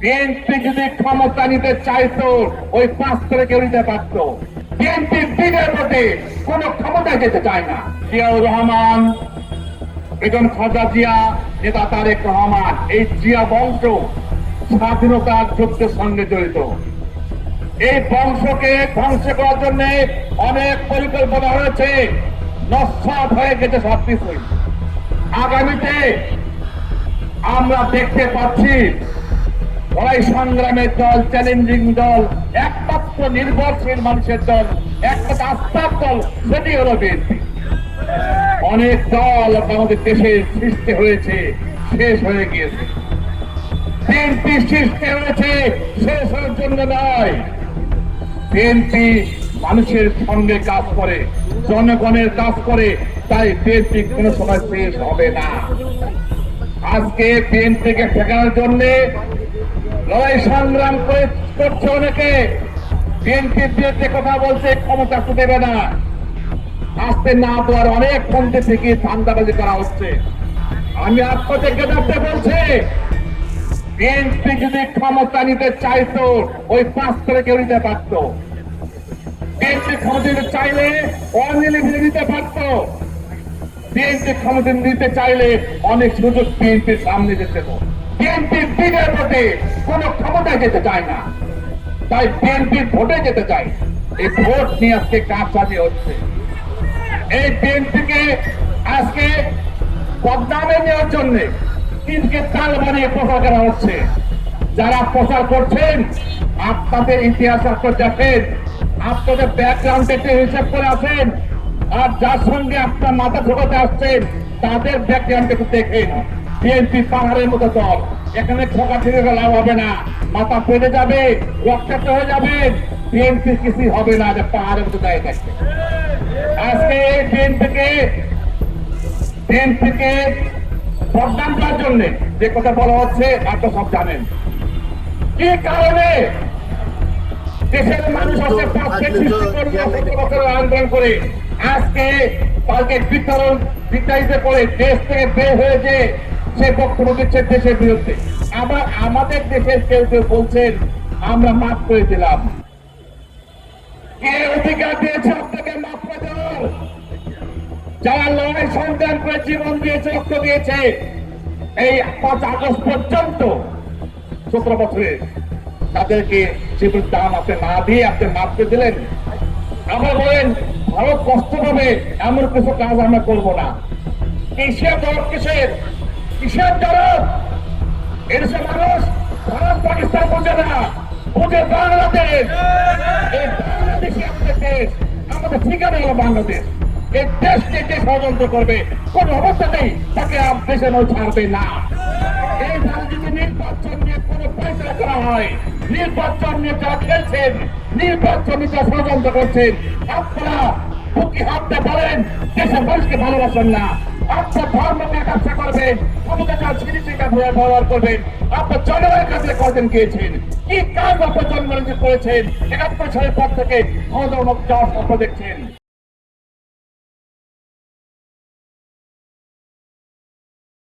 BNP যদি ক্ষমতা নিতে চাইতো ওই 5 করে কেউ নিতে পারত। বিএনপি বিজয় ভোটে কোন ক্ষমতায় যেতে চায় না। জিয়াউর রহমান, বেগম খালেদা জিয়া, নেতা তারেক রহমান, এই জিয়া বংশ স্বাধীনতার যুদ্ধের সঙ্গে জড়িত। এই বংশকে ধ্বংস করার জন্য অনেক পরিকল্পনা হয়েছে, নস্বাত হয়ে গেছে সবকিছুই। আগামীতে আমরা দেখতে পাচ্ছি লড়াই সংগ্রামের দল, চ্যালেঞ্জিং দল, একমাত্র নির্ভরশীল মানুষের দল, একমাত্র আস্থার দল, সেটি হলো বিএনপি। অনেক দল আমাদের দেশে সৃষ্টি হয়েছে, শেষ হয়ে গিয়েছে। বিএনপি সৃষ্টি হয়েছে শেষ হওয়ার জন্য নয়। বিএনপি মানুষের সঙ্গে কাজ করে, জনগণের কাজ করে, তাই বিএনপি কোন সময় শেষ হবে না। আজকে বিএনপিকে ঠেকানোর জন্য লড়াই সংগ্রাম করছে অনেকে। বিএনপির বিরুদ্ধে কথা বলছে, ক্ষমতা আসতে দেবে না, আসতে না দেওয়ার অনেক পন্থী থেকে ধান্দাবাজি করা হচ্ছে। আমি আপনাদেরকে দেখতে বলছি, বিএনপি যদি ক্ষমতা নিতে চাইতো ওই 5 করে কেউ নিতে পারত। বিএনপি ক্ষমতা নিতে চাইলে অনিলে নিতে পারত। বিএনপি ক্ষমতা নিতে চাইলে অনেক সুযোগ বিএনপির সামনে যেতে। বিএনপি বিজয় ভোটে কোন ক্ষমতায় যেতে চায় না, তাই বিএনপির ভোটে যেতে চায়। এই ভোট নিয়ে আজকে কাজ চালিয়ে হচ্ছে। এই বিএনপিকে আজকে বদনামে নেওয়ার জন্য তিনকে তাল বানিয়ে প্রচার করা হচ্ছে। যারা প্রচার করছেন, আপনাদের ইতিহাস আপনার দেখেন, আপনাদের ব্যাকগ্রাউন্ড একটু হিসাব করে আসেন, আর যার সঙ্গে আপনার মাথা ঢোকাতে আসছেন তাদের ব্যাকগ্রাউন্ড একটু দেখেন। বিএনপি পাহাড়ের মতো দল, এখানে ঠোকা থেকে লাভ হবে না, মাথা পেটে যাবে, রক্তাক্ত হয়ে যাবে। বিএনপি কিছুই হবে না, যে পাহাড়ের মতো দাঁড়িয়ে থাকবে। আজকে বিএনপিকে বদনাম করার জন্য যে কথা বলা হচ্ছে আপনারা সব জানেন। কি কারণে দেশের মানুষ আসে আন্দোলন করে, আজকে তাকে বিতাড়িত করে দেশ থেকে বের হয়েছে, সে বক্তব্য দিচ্ছে দেশের বিরুদ্ধে। আবার আমাদের দেশের কেউ কেউ বলছেন আমরা মাফ করে দিলাম। কে অধিকার দিয়েছে আপনাকে মাফ করে দেওয়ার? যারা লড়াই সংগ্রাম করে জীবন দিয়েছে, রক্ত দিয়েছে, এই 5 আগস্ট পর্যন্ত 17 বছরে তাদেরকে জীবন দান আপনি না দিয়ে আপনি মাফ করে দিলেন। আমরা বলেন ভারত কষ্ট পাবে এমন কিছু কাজ আমরা করবো না। এশিয়া দরদ কিসের দরদ? এদেশের মানুষ ভারত পাকিস্তান বোঝে না, বোঝে বাংলাদেশ। এই বাংলাদেশই আমাদের দেশ, আমাদের ঠিকানা হলো বাংলাদেশ। এই দেশকে যে ষড়যন্ত্র করবে কোন অবস্থাতেই তাকে দেশের নয় ছাড়বে না। এই যদি নির্বাচন নিয়ে কোনো ফয়সলা করা হয়, নির্বাচন নিয়ে যারা খেলছেন, নির্বাচন নিয়ে যারা ষড়যন্ত্র করছেন, আপনারা বুকে হাতটা বলেন দেশের মানুষকে ভালোবাসেন না। আপনার ধর্মকে ব্যবসা করবেন, ক্ষমতার ছিনিচিকা ব্যবহার করবেন। আপনার জনগণের কাছে কদিন গিয়েছেন, কি কাজ আপনার জনগণকে করেছেন? 71 সালের পর থেকে ক্ষমতা যাওয়ার স্বপ্ন দেখছেন।